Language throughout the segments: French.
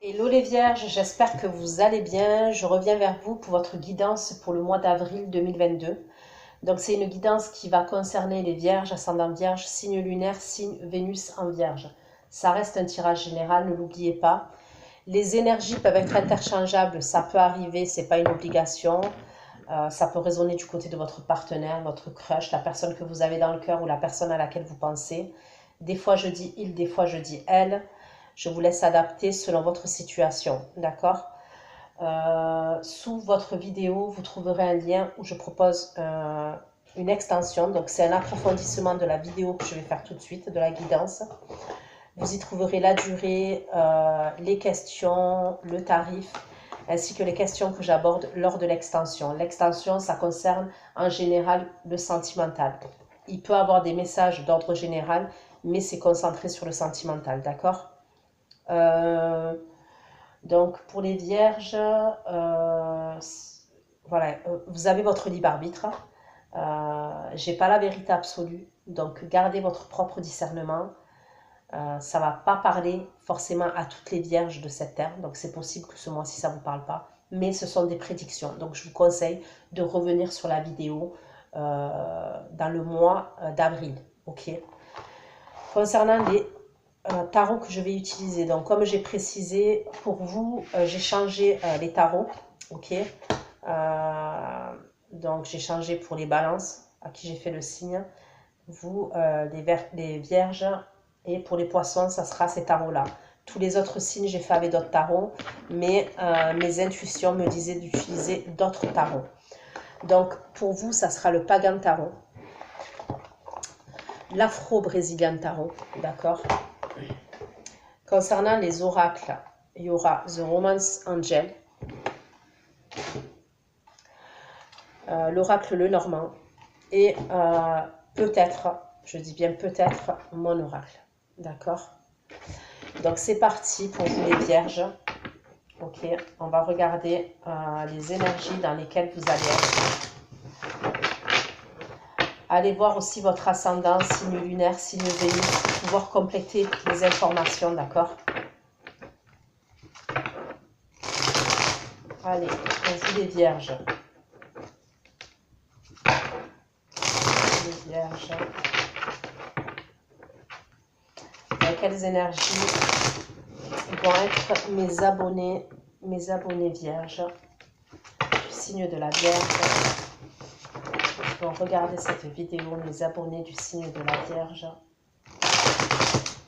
Hello les vierges, j'espère que vous allez bien. Je reviens vers vous pour votre guidance pour le mois d'avril 2022. Donc c'est une guidance qui va concerner les vierges, ascendant vierge, signe lunaire, signe Vénus en vierge. Ça reste un tirage général, ne l'oubliez pas. Les énergies peuvent être interchangeables, ça peut arriver, c'est pas une obligation. Ça peut résonner du côté de votre partenaire, votre crush, la personne que vous avez dans le cœur ou la personne à laquelle vous pensez. Des fois je dis il, des fois je dis elle. Je vous laisse adapter selon votre situation, d'accord? Sous votre vidéo, vous trouverez un lien où je propose une extension. Donc, c'est un approfondissement de la vidéo que je vais faire tout de suite, de la guidance. Vous y trouverez la durée, les questions, le tarif, ainsi que les questions que j'aborde lors de l'extension. L'extension, ça concerne en général le sentimental. Il peut avoir des messages d'ordre général, mais c'est concentré sur le sentimental, d'accord? Donc pour les vierges, voilà, vous avez votre libre arbitre. J'ai pas la vérité absolue, donc gardez votre propre discernement. Ça va pas parler forcément à toutes les vierges de cette terre, donc c'est possible que ce mois-ci ça vous parle pas, mais ce sont des prédictions. Donc je vous conseille de revenir sur la vidéo dans le mois d'avril, ok? Concernant les tarot que je vais utiliser. Donc, comme j'ai précisé, pour vous, j'ai changé les tarots. Ok. Donc, j'ai changé pour les balances, à qui j'ai fait le signe. Vous, les vierges, et pour les poissons, ça sera ces tarots-là. Tous les autres signes, j'ai fait avec d'autres tarots, mais mes intuitions me disaient d'utiliser d'autres tarots. Donc, pour vous, ça sera le Pagan Tarot, l'Afro-Brésilien Tarot, d'accord? Concernant les oracles, il y aura The Romance Angel, l'oracle Le Normand, et peut-être, je dis bien peut-être, mon oracle. D'accord? Donc c'est parti pour vous les vierges. Ok, on va regarder les énergies dans lesquelles vous allez être. Allez voir aussi votre ascendant, signe lunaire, signe Vénus, pour pouvoir compléter les informations, d'accord? Allez, on vous les vierges. Les vierges. Quelles énergies vont être mes abonnés vierges du signe de la Vierge? Ils vont regarder cette vidéo, mes abonnés du signe de la Vierge.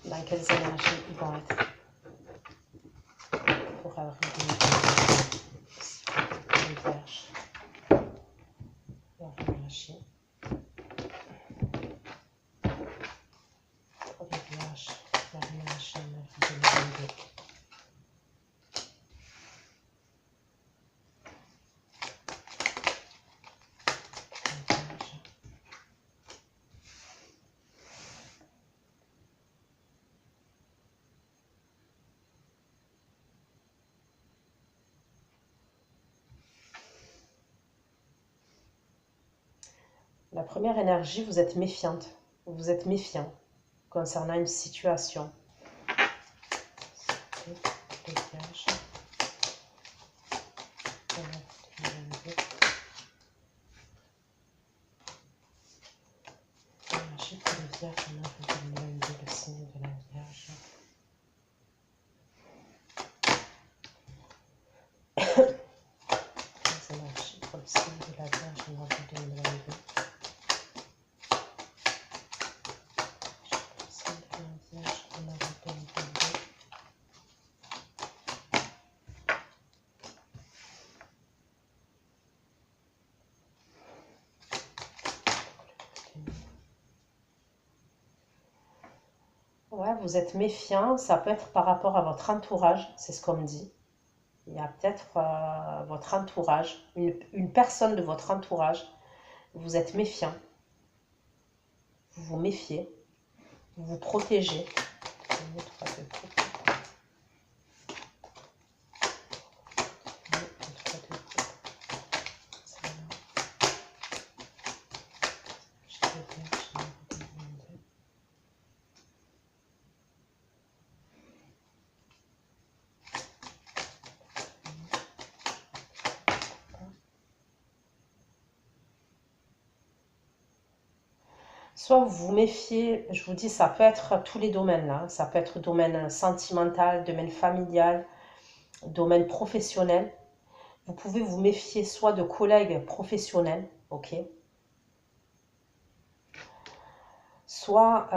Dans quelles énergies ils vont être pour avril 2022? Les Vierges. Leur énergie. Pour les Vierges, leur énergie en avril 2022. La première énergie, vous êtes méfiante. Vous êtes méfiant concernant une situation. Les Vierges. Énergie pour les Vierges en avril 2022, le signe de la Vierge. Les énergies pour le signe de la Vierge en avril 2022. Ouais, vous êtes méfiant, ça peut être par rapport à votre entourage, c'est ce qu'on me dit. Il y a peut-être votre entourage, une personne de votre entourage, vous êtes méfiant, vous vous méfiez, vous vous protégez. Soit vous vous méfiez, je vous dis, ça peut être tous les domaines là. Ça peut être domaine sentimental, domaine familial, domaine professionnel. Vous pouvez vous méfier soit de collègues professionnels, ok, soit,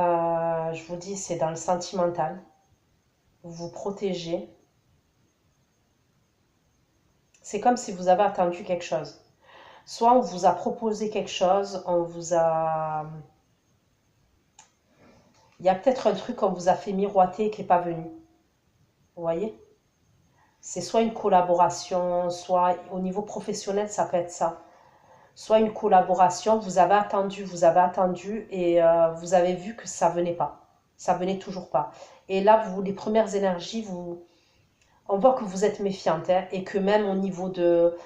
je vous dis, c'est dans le sentimental. Vous vous protégez. C'est comme si vous avez attendu quelque chose. Soit on vous a proposé quelque chose, on vous a... Il y a peut-être un truc qu'on vous a fait miroiter qui n'est pas venu. Vous voyez? C'est soit une collaboration, soit au niveau professionnel, ça peut être ça. Soit une collaboration, vous avez attendu et vous avez vu que ça venait pas. Ça venait toujours pas. Et là, vous, les premières énergies, on voit que vous êtes méfiante hein, et que même au niveau de...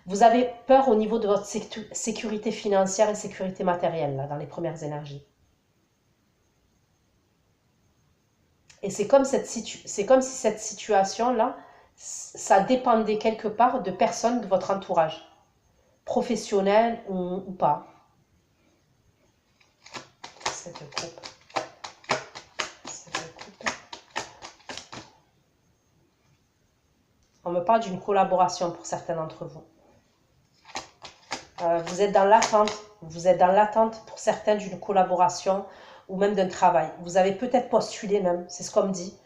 Vous avez peur au niveau de votre sécurité financière et sécurité matérielle, là, dans les premières énergies. Et c'est comme si cette situation-là, ça dépendait quelque part de personnes de votre entourage, professionnel ou pas. Cette coupe. On me parle d'une collaboration pour certains d'entre vous. Vous êtes dans l'attente. Vous êtes dans l'attente pour certains d'une collaboration ou même d'un travail. Vous avez peut-être postulé même, c'est ce qu'on me dit.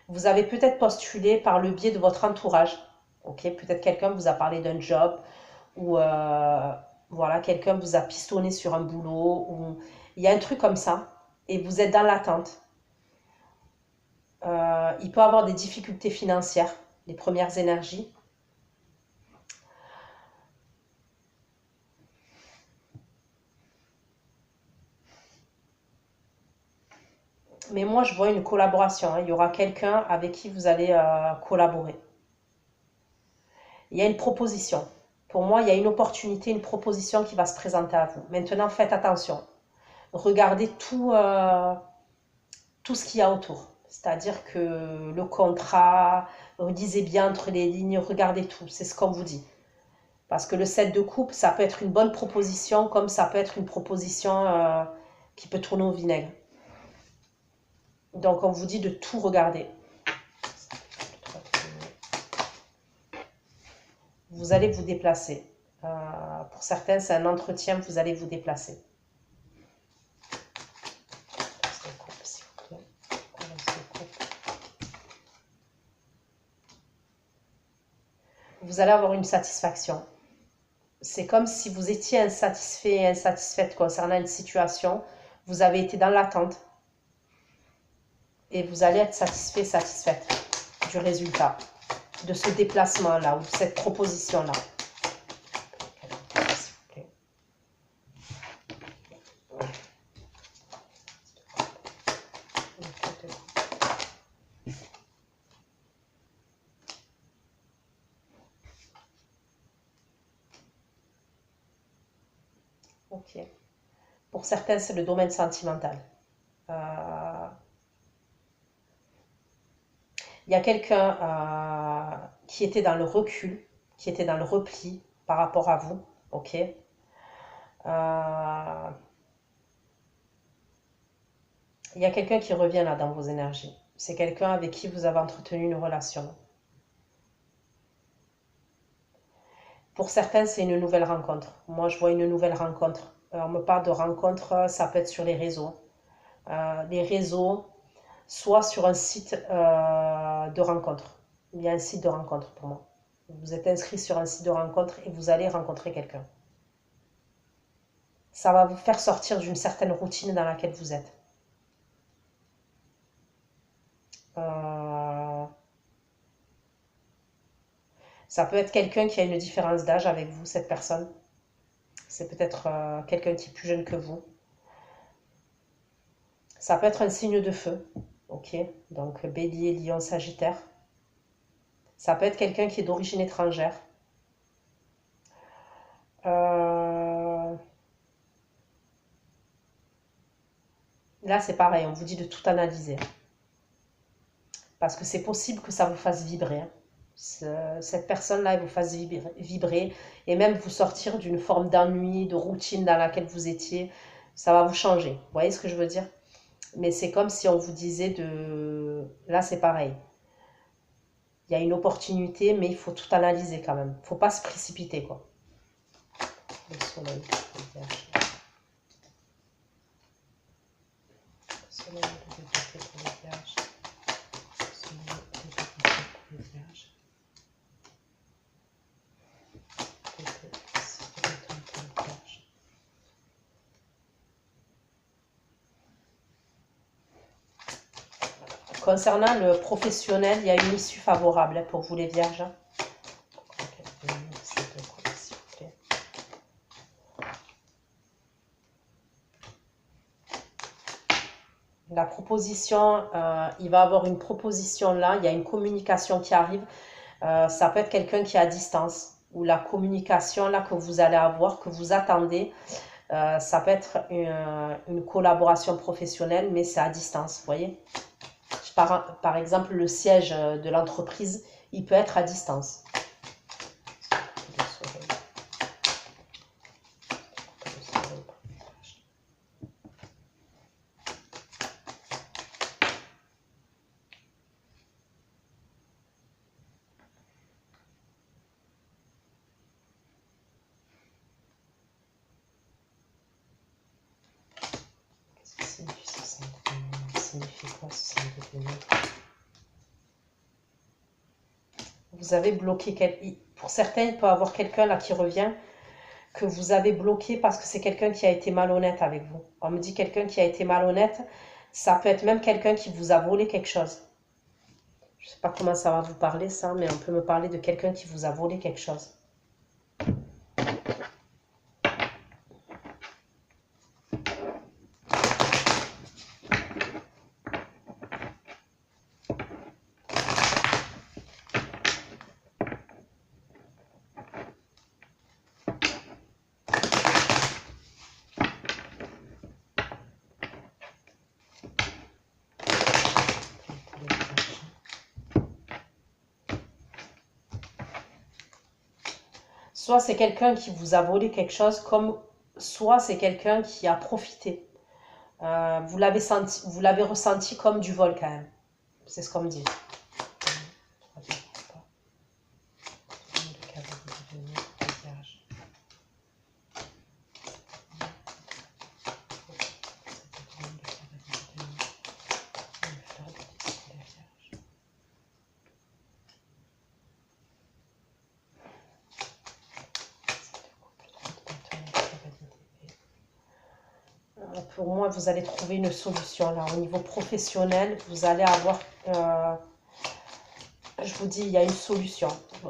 Vous avez peut-être postulé par le biais de votre entourage. Ok, peut-être quelqu'un vous a parlé d'un job ou voilà, quelqu'un vous a pistonné sur un boulot ou il y a un truc comme ça et vous êtes dans l'attente. Il peut y avoir des difficultés financières, les premières énergies. Mais moi, je vois une collaboration. Hein. Il y aura quelqu'un avec qui vous allez collaborer. Il y a une proposition. Pour moi, il y a une opportunité, une proposition qui va se présenter à vous. Maintenant, faites attention. Regardez tout ce qu'il y a autour. C'est-à-dire que le contrat, lisez bien entre les lignes, regardez tout. C'est ce qu'on vous dit. Parce que le 7 de coupe, ça peut être une bonne proposition, comme ça peut être une proposition qui peut tourner au vinaigre. Donc, on vous dit de tout regarder. Vous allez vous déplacer. Pour certains, c'est un entretien, vous allez vous déplacer. Vous allez avoir une satisfaction. C'est comme si vous étiez insatisfait et insatisfaite concernant une situation. Vous avez été dans l'attente. Et vous allez être satisfait, satisfaite du résultat, de ce déplacement-là ou de cette proposition-là. Ok. Pour certains, c'est le domaine sentimental. Il y a quelqu'un qui était dans le recul, qui était dans le repli par rapport à vous, ok. Il y a quelqu'un qui revient là dans vos énergies. C'est quelqu'un avec qui vous avez entretenu une relation. Pour certains, c'est une nouvelle rencontre. Moi, je vois une nouvelle rencontre. On me parle de rencontre, ça peut être sur les réseaux. Les réseaux, soit sur un site de rencontre. Il y a un site de rencontre pour moi. Vous êtes inscrit sur un site de rencontre et vous allez rencontrer quelqu'un. Ça va vous faire sortir d'une certaine routine dans laquelle vous êtes. Ça peut être quelqu'un qui a une différence d'âge avec vous, cette personne. C'est peut-être quelqu'un qui est plus jeune que vous. Ça peut être un signe de feu. Ok, donc bélier, lion, sagittaire. Ça peut être quelqu'un qui est d'origine étrangère. Là, c'est pareil, on vous dit de tout analyser. Parce que c'est possible que ça vous fasse vibrer. Cette personne-là, elle vous fasse vibrer et même vous sortir d'une forme d'ennui, de routine dans laquelle vous étiez. Ça va vous changer. Vous voyez ce que je veux dire? Mais c'est comme si on vous disait de... Là, c'est pareil. Il y a une opportunité, mais il faut tout analyser quand même. Il ne faut pas se précipiter, quoi. Le soleil, le vierge. Le soleil, le débuté pour les vierges. Le soleil, le débuté pour les vierges. Concernant le professionnel, il y a une issue favorable pour vous les vierges. La proposition, il va avoir une proposition là, il y a une communication qui arrive. Ça peut être quelqu'un qui est à distance, ou la communication là que vous allez avoir, que vous attendez. Ça peut être une collaboration professionnelle, mais c'est à distance, vous voyez. Par exemple, le siège de l'entreprise, il peut être à distance. Qu'est-ce que signifie 62 signifie quoi 62 Vous avez bloqué, pour certains, il peut y avoir quelqu'un là qui revient, que vous avez bloqué parce que c'est quelqu'un qui a été malhonnête avec vous. On me dit quelqu'un qui a été malhonnête, ça peut être même quelqu'un qui vous a volé quelque chose. Je ne sais pas comment ça va vous parler ça, mais on peut me parler de quelqu'un qui vous a volé quelque chose. Soit c'est quelqu'un qui vous a volé quelque chose, comme soit c'est quelqu'un qui a profité. Vous l'avez ressenti comme du vol quand même. C'est ce qu'on me dit. Pour moi, vous allez trouver une solution là. Au niveau professionnel, vous allez avoir, je vous dis, il y a une solution.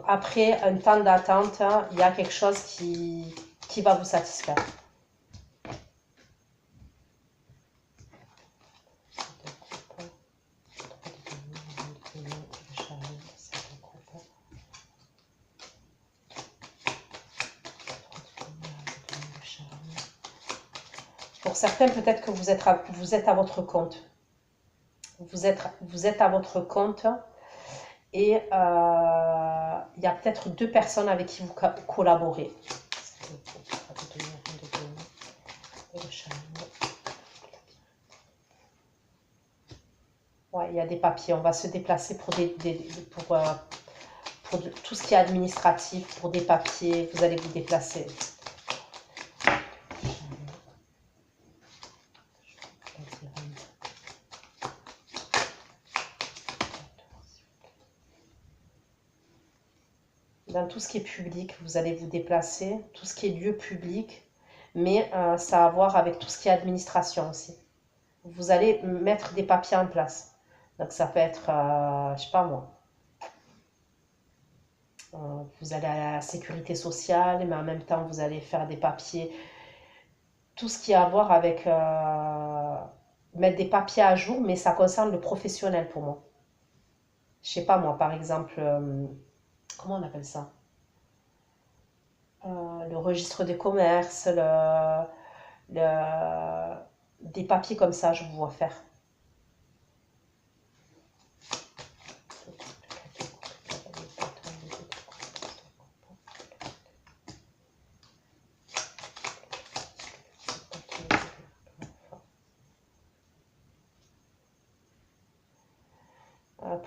Après un temps d'attente, il y a quelque chose qui va vous satisfaire. Pour certains, peut-être que vous êtes à votre compte. Vous êtes à votre compte et il y a peut-être deux personnes avec qui vous collaborez. Ouais, il y a des papiers. On va se déplacer pour tout ce qui est administratif, pour des papiers. Vous allez vous déplacer. Dans tout ce qui est public, vous allez vous déplacer, tout ce qui est lieu public, mais ça a à voir avec tout ce qui est administration aussi. Vous allez mettre des papiers en place. Donc ça peut être, je sais pas moi, vous allez à la sécurité sociale, mais en même temps vous allez faire des papiers. Tout ce qui a à voir avec mettre des papiers à jour, mais ça concerne le professionnel pour moi. Je sais pas moi, par exemple, comment on appelle ça? Le registre des commerces, des papiers comme ça, je vous vois faire.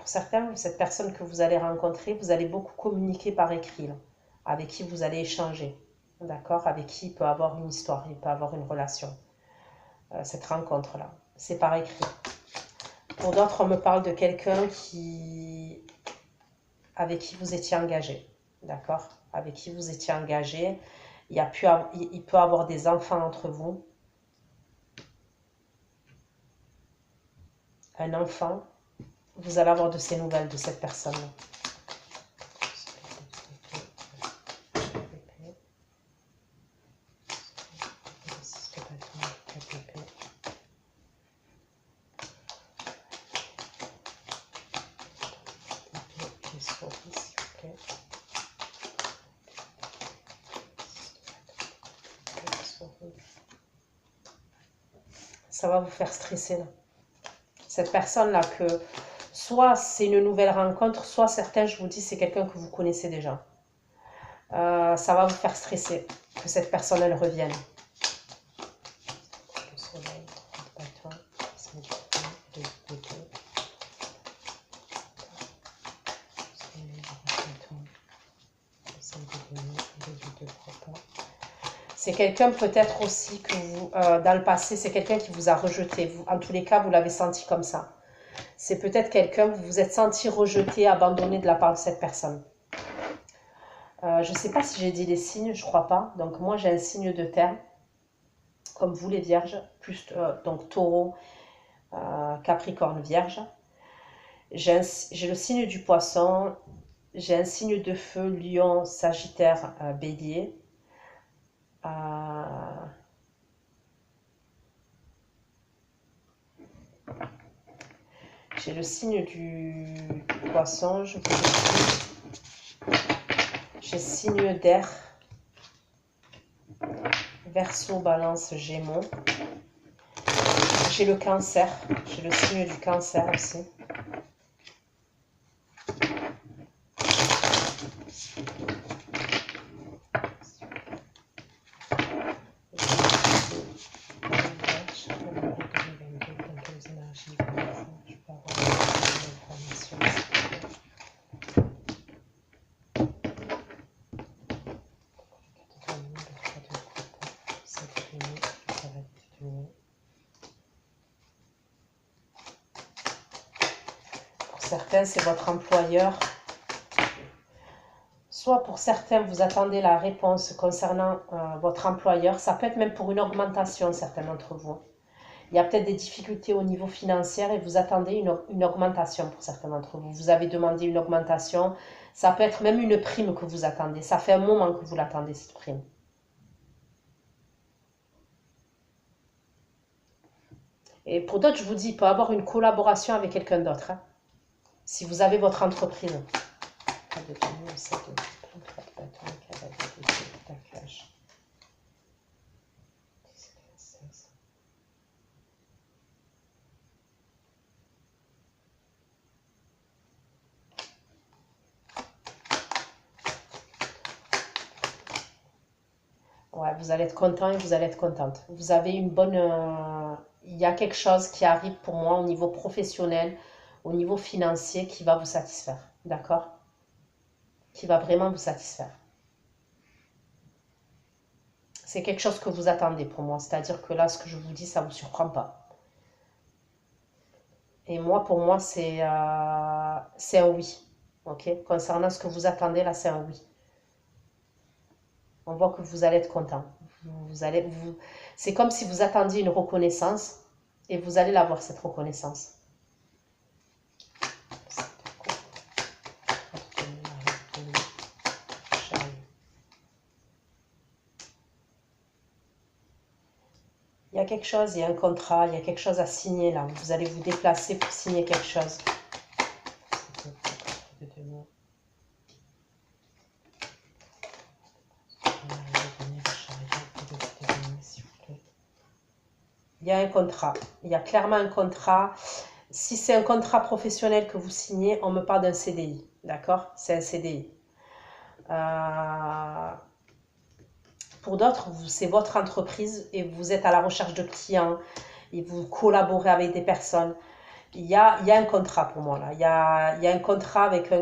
certains, cette personne que vous allez rencontrer, vous allez beaucoup communiquer par écrit, là, avec qui vous allez échanger, d'accord? Avec qui il peut avoir une histoire, il peut avoir une relation. Cette rencontre-là, c'est par écrit. Pour d'autres, on me parle de quelqu'un avec qui vous étiez engagé, d'accord? Avec qui vous étiez engagé. Il peut avoir des enfants entre vous. Un enfant. Vous allez avoir de ces nouvelles de cette personne-là. Ça va vous faire stresser là. Cette personne-là que soit c'est une nouvelle rencontre, soit certains, je vous dis, c'est quelqu'un que vous connaissez déjà. Ça va vous faire stresser que cette personne, elle revienne. Le soleil, le bâton, c'est quelqu'un peut-être aussi que vous, dans le passé, c'est quelqu'un qui vous a rejeté. Vous, en tous les cas, vous l'avez senti comme ça. C'est peut-être quelqu'un, vous vous êtes senti rejeté, abandonné de la part de cette personne. Je ne sais pas si j'ai dit les signes, je ne crois pas. Donc moi, j'ai un signe de terre, comme vous les vierges, plus donc taureau, capricorne, vierge. J'ai le signe du poisson, j'ai un signe de feu, lion, sagittaire, bélier. J'ai le signe du poisson, j'ai le signe d'air, Verseau, balance, gémeaux. J'ai le cancer, j'ai le signe du cancer aussi. Certains, c'est votre employeur. Soit pour certains, vous attendez la réponse concernant votre employeur. Ça peut être même pour une augmentation, certains d'entre vous. Il y a peut-être des difficultés au niveau financier et vous attendez une augmentation pour certains d'entre vous. Vous avez demandé une augmentation. Ça peut être même une prime que vous attendez. Ça fait un moment que vous l'attendez, cette prime. Et pour d'autres, je vous dis, il peut y avoir une collaboration avec quelqu'un d'autre. Hein. Si vous avez votre entreprise. Ouais, vous allez être content et vous allez être contente. Vous avez une bonne... il y a quelque chose qui arrive pour moi au niveau professionnel, au niveau financier qui va vous satisfaire. D'accord? Qui va vraiment vous satisfaire. C'est quelque chose que vous attendez pour moi. C'est-à-dire que là, ce que je vous dis, ça ne vous surprend pas. Et moi, pour moi, c'est un oui. Ok? Concernant ce que vous attendez, là, c'est un oui. On voit que vous allez être content. C'est comme si vous attendiez une reconnaissance et vous allez l'avoir, cette reconnaissance. Il y a quelque chose, il y a un contrat, il y a quelque chose à signer là. Vous allez vous déplacer pour signer quelque chose. Il y a un contrat. Il y a clairement un contrat. Si c'est un contrat professionnel que vous signez, on me parle d'un CDI. D'accord? C'est un CDI. Pour d'autres, c'est votre entreprise et vous êtes à la recherche de clients et vous collaborez avec des personnes. il y a un contrat pour moi là. Il y a un contrat avec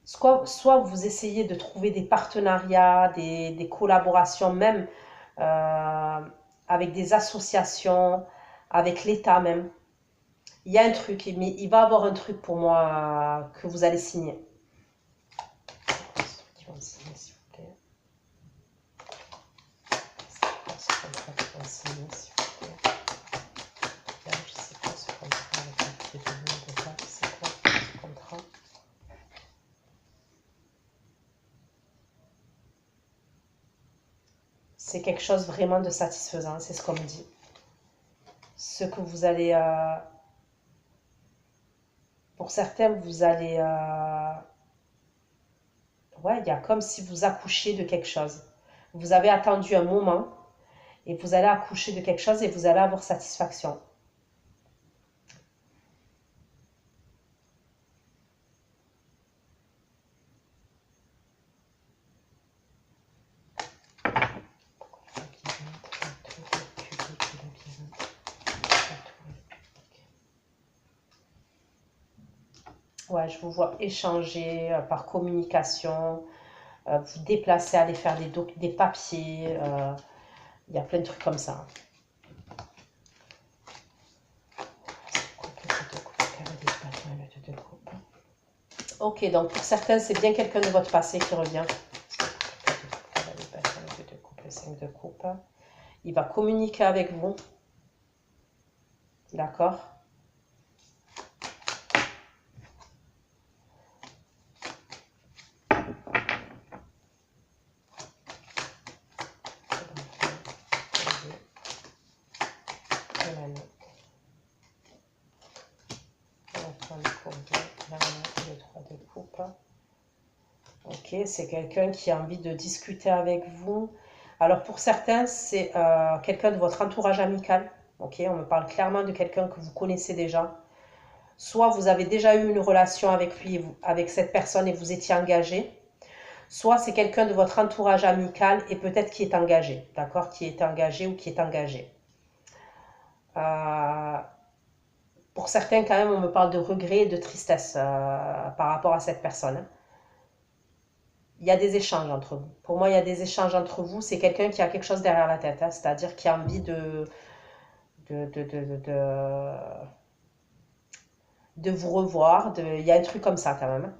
soit vous essayez de trouver des partenariats, des collaborations même euh, avec des associations, avec l'État même. Il y a un truc, mais il va y avoir un truc pour moi que vous allez signer. Qui vont signer, s'il vous plaît. C'est quoi ce contrat qui vont signer, s'il vous plaît. Là, je sais pas ce contrat avec un pied de ligne de date. C'est quoi ce contrat? C'est quelque chose vraiment de satisfaisant, c'est ce qu'on me dit. Ce que vous allez... pour certains, vous allez... ouais, il y a comme si vous accouchiez de quelque chose. Vous avez attendu un moment et vous allez accoucher de quelque chose et vous allez avoir satisfaction. Ouais, je vous vois échanger par communication, vous déplacer, aller faire des papiers. Il y a plein de trucs comme ça. Ok, donc pour certains, c'est bien quelqu'un de votre passé qui revient. 5 de coupe. Il va communiquer avec vous. D'accord? Ok, c'est quelqu'un qui a envie de discuter avec vous. Alors pour certains, c'est quelqu'un de votre entourage amical. Ok, on me parle clairement de quelqu'un que vous connaissez déjà. Soit vous avez déjà eu une relation avec lui, avec cette personne et vous étiez engagé. Soit c'est quelqu'un de votre entourage amical et peut-être qui est engagé, d'accord? Qui est engagé ou qui est engagé. Pour certains, quand même, on me parle de regret et de tristesse par rapport à cette personne. Il y a des échanges entre vous. Pour moi, il y a des échanges entre vous. C'est quelqu'un qui a quelque chose derrière la tête, c'est-à-dire qui a envie de vous revoir. Il y a un truc comme ça, quand même.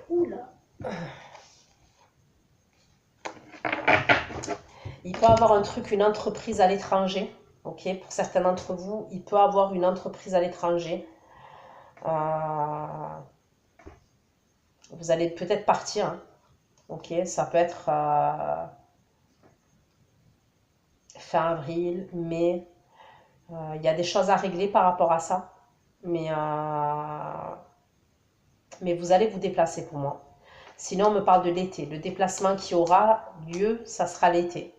Oula. Il peut avoir un truc, une entreprise à l'étranger. Ok, pour certains d'entre vous, il peut avoir une entreprise à l'étranger. Vous allez peut-être partir. Hein. Ok, ça peut être fin avril, mai. Il y a des choses à régler par rapport à ça. Mais vous allez vous déplacer pour moi. Sinon, on me parle de l'été. Le déplacement qui aura lieu, ça sera l'été.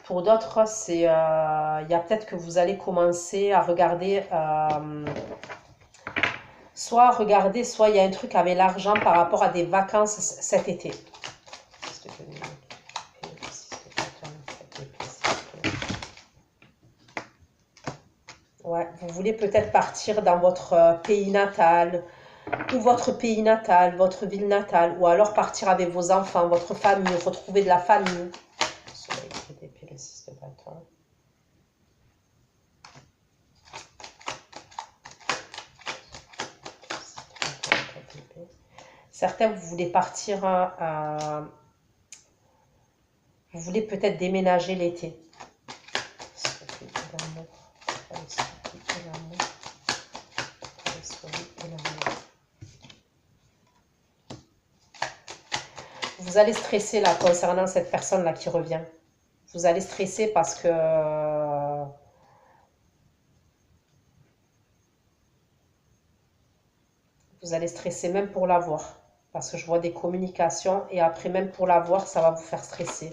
Pour d'autres, il y a peut-être que vous allez commencer à regarder, soit il y a un truc avec l'argent par rapport à des vacances cet été. Ouais, vous voulez peut-être partir dans votre pays natal, ou votre pays natal, votre ville natale, ou alors partir avec vos enfants, votre famille, retrouver de la famille. Certains, vous voulez partir, vous voulez peut-être déménager l'été. Vous allez stresser là concernant cette personne là qui revient. Vous allez stresser parce que vous allez stresser même pour la voir. Parce que je vois des communications et après même pour la voir, ça va vous faire stresser.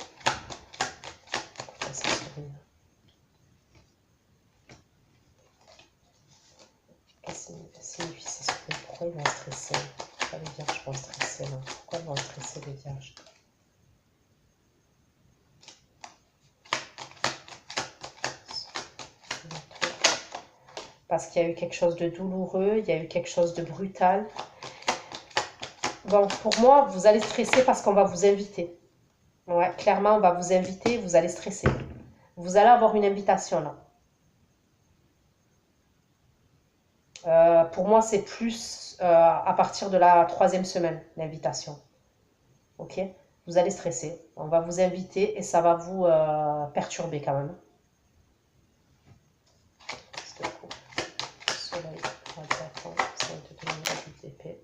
signifie ces secrets? Pourquoi ils vont stresser? Pourquoi les vierges vont stresser là? Pourquoi ils vont stresser les vierges? Parce qu'il y a eu quelque chose de douloureux, il y a eu quelque chose de brutal. Bon, pour moi, vous allez stresser parce qu'on va vous inviter. Ouais, clairement, on va vous inviter, vous allez stresser. Vous allez avoir une invitation là. Pour moi, c'est plus à partir de la 3e semaine, l'invitation. Ok? Vous allez stresser. On va vous inviter et ça va vous perturber quand même. Soleil, 34 ans, 5 de lumière, 8 d'épée.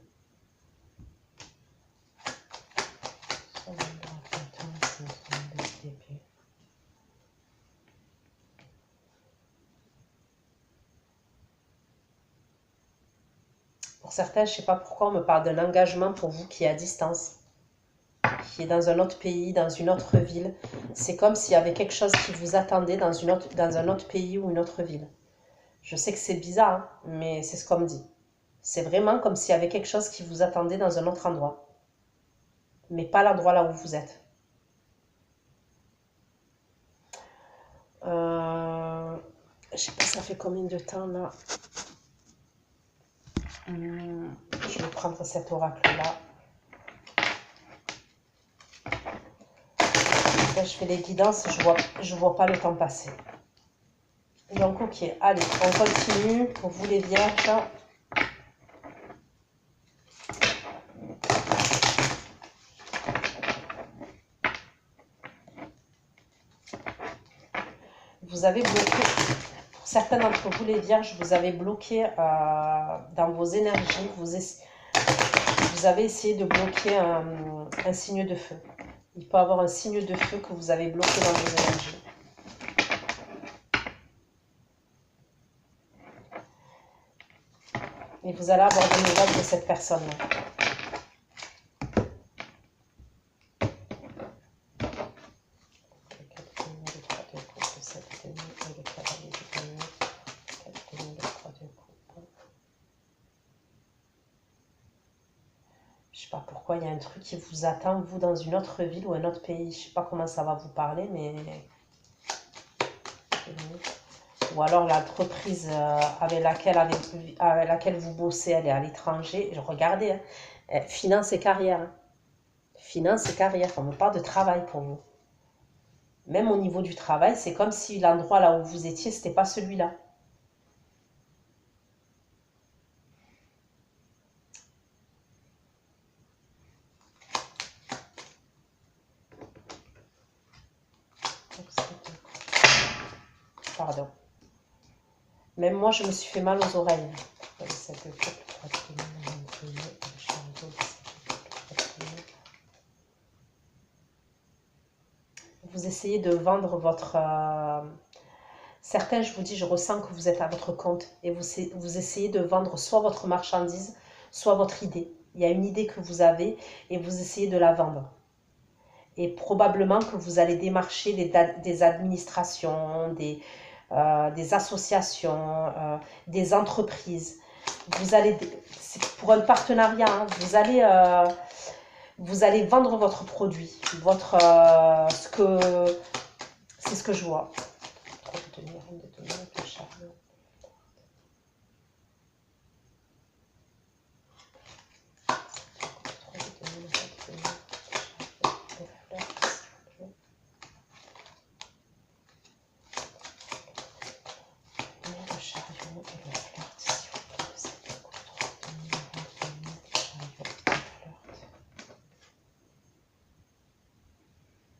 Soleil, 34 ans, 5 de lumière, 8 d'épée. Pour certains, je ne sais pas pourquoi on me parle d'un engagement pour vous qui est à distance, qui est dans un autre pays, dans une autre ville. C'est comme s'il y avait quelque chose qui vous attendait dans un autre pays ou une autre ville. Je sais que c'est bizarre, hein, mais c'est ce qu'on me dit. C'est vraiment comme s'il y avait quelque chose qui vous attendait dans un autre endroit. Mais pas l'endroit là où vous êtes. Je sais pas, ça fait combien de temps là? Je vais prendre cet oracle-là. Là, je fais les guidances, je vois pas le temps passer. Donc, ok, allez, on continue pour vous les vierges. Vous avez bloqué, pour certains d'entre vous les vierges, vous avez bloqué dans vos énergies, vous avez essayé de bloquer un signe de feu. Il peut y avoir un signe de feu que vous avez bloqué dans vos énergies. Et vous allez avoir des nouvelles de cette personne-là. Je sais pas pourquoi il y a un truc qui vous attend, vous, dans une autre ville ou un autre pays. Je sais pas comment ça va vous parler, mais... Ou alors l'entreprise avec laquelle vous bossez, elle est à l'étranger. Regardez, hein, finance et carrière. Hein. Finance et carrière, on me parle de travail pour vous. Même au niveau du travail, c'est comme si l'endroit là où vous étiez, c'était pas celui-là. Pardon. Même moi, je me suis fait mal aux oreilles. Vous essayez de vendre votre... Certains, je vous dis, je ressens que vous êtes à votre compte et vous essayez de vendre soit votre marchandise, soit votre idée. Il y a une idée que vous avez et vous essayez de la vendre. Et probablement que vous allez démarcher des administrations, des associations, des entreprises. C'est pour un partenariat, hein, vous allez vendre votre produit, c'est ce que je vois.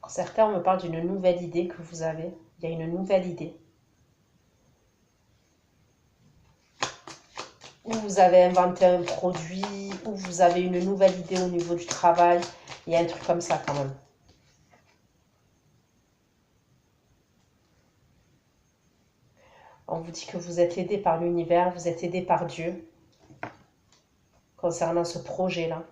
Certains me parlent d'une nouvelle idée que vous avez. Il y a une nouvelle idée. Ou vous avez inventé un produit, ou vous avez une nouvelle idée au niveau du travail. Il y a un truc comme ça quand même. On vous dit que vous êtes aidé par l'univers, vous êtes aidé par Dieu concernant ce projet-là.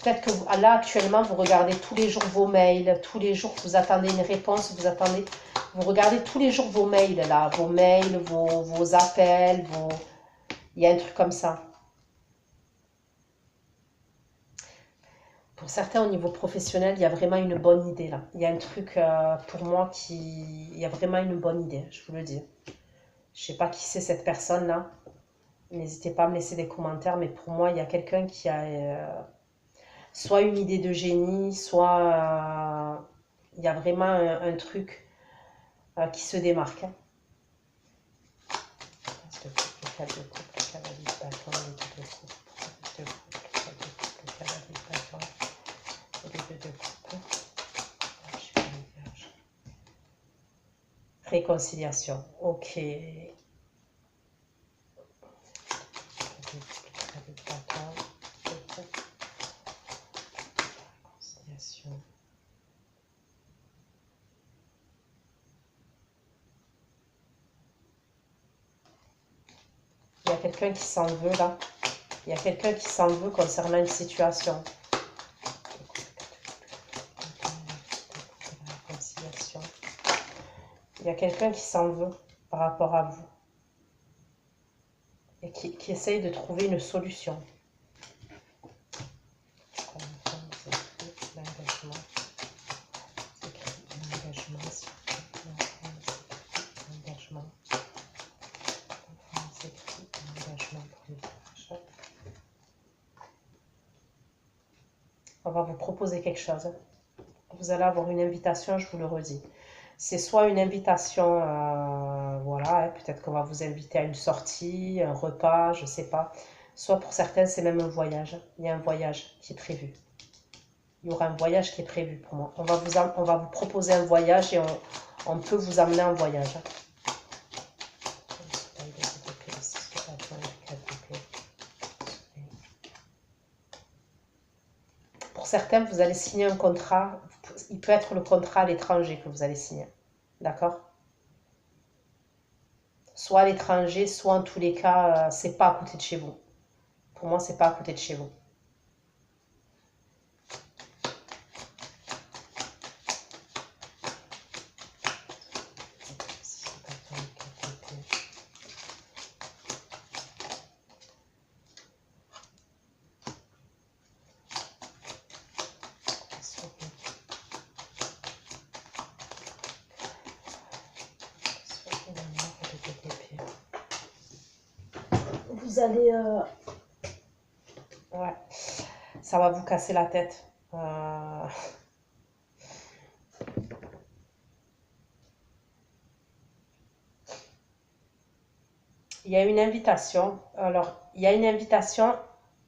Peut-être que là, actuellement, vous regardez tous les jours vos mails, tous les jours, vous attendez une réponse, vous regardez tous les jours vos mails, là, vos mails, vos appels, il y a un truc comme ça. Pour certains, au niveau professionnel, il y a vraiment une bonne idée, là. Il y a un truc, pour moi, il y a vraiment une bonne idée, je vous le dis. Je ne sais pas qui c'est cette personne-là. N'hésitez pas à me laisser des commentaires, mais pour moi, il y a quelqu'un qui a soit une idée de génie, soit il y a vraiment un truc qui se démarque. Hein. Réconciliation, ok. Il y a quelqu'un qui s'en veut là. Il y a quelqu'un qui s'en veut concernant une situation. Il y a quelqu'un qui s'en veut par rapport à vous. Et qui essaye de trouver une solution. On va vous proposer quelque chose. Vous allez avoir une invitation, je vous le redis. C'est soit une invitation, voilà, peut-être qu'on va vous inviter à une sortie, un repas, je ne sais pas. Soit pour certains, c'est même un voyage. Il y a un voyage qui est prévu. Il y aura un voyage qui est prévu pour moi. On va vous proposer un voyage et on peut vous amener en voyage. Pour certains, vous allez signer un contrat. Il peut être le contrat à l'étranger que vous allez signer. D'accord? Soit à l'étranger, soit en tous les cas, c'est pas à côté de chez vous. Pour moi, c'est pas à côté de chez vous. Vous allez... Ouais, ça va vous casser la tête. Il y a une invitation. Alors, il y a une invitation,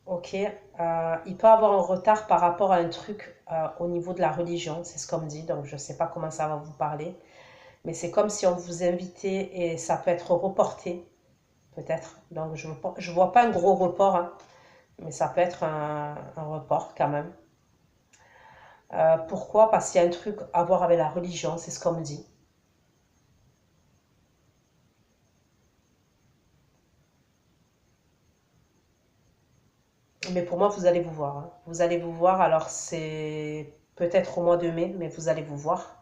ok. Il peut avoir un retard par rapport à un truc au niveau de la religion, c'est ce qu'on me dit. Donc, je ne sais pas comment ça va vous parler. Mais c'est comme si on vous invitait et ça peut être reporté, peut-être. Donc, je ne vois pas un gros report, hein, mais ça peut être un report quand même. Pourquoi? Parce qu'il y a un truc à voir avec la religion, c'est ce qu'on me dit. Mais pour moi, vous allez vous voir. Hein. Vous allez vous voir, alors c'est peut-être au mois de mai, mais vous allez vous voir.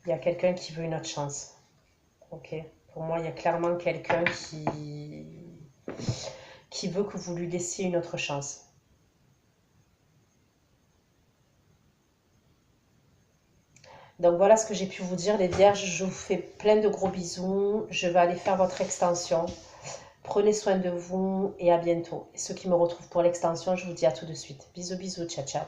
Il y a quelqu'un qui veut une autre chance. Ok. Pour moi, il y a clairement quelqu'un qui veut que vous lui laissiez une autre chance. Donc voilà ce que j'ai pu vous dire les vierges. Je vous fais plein de gros bisous. Je vais aller faire votre extension. Prenez soin de vous et à bientôt. Et ceux qui me retrouvent pour l'extension, je vous dis à tout de suite. Bisous, bisous, ciao, ciao.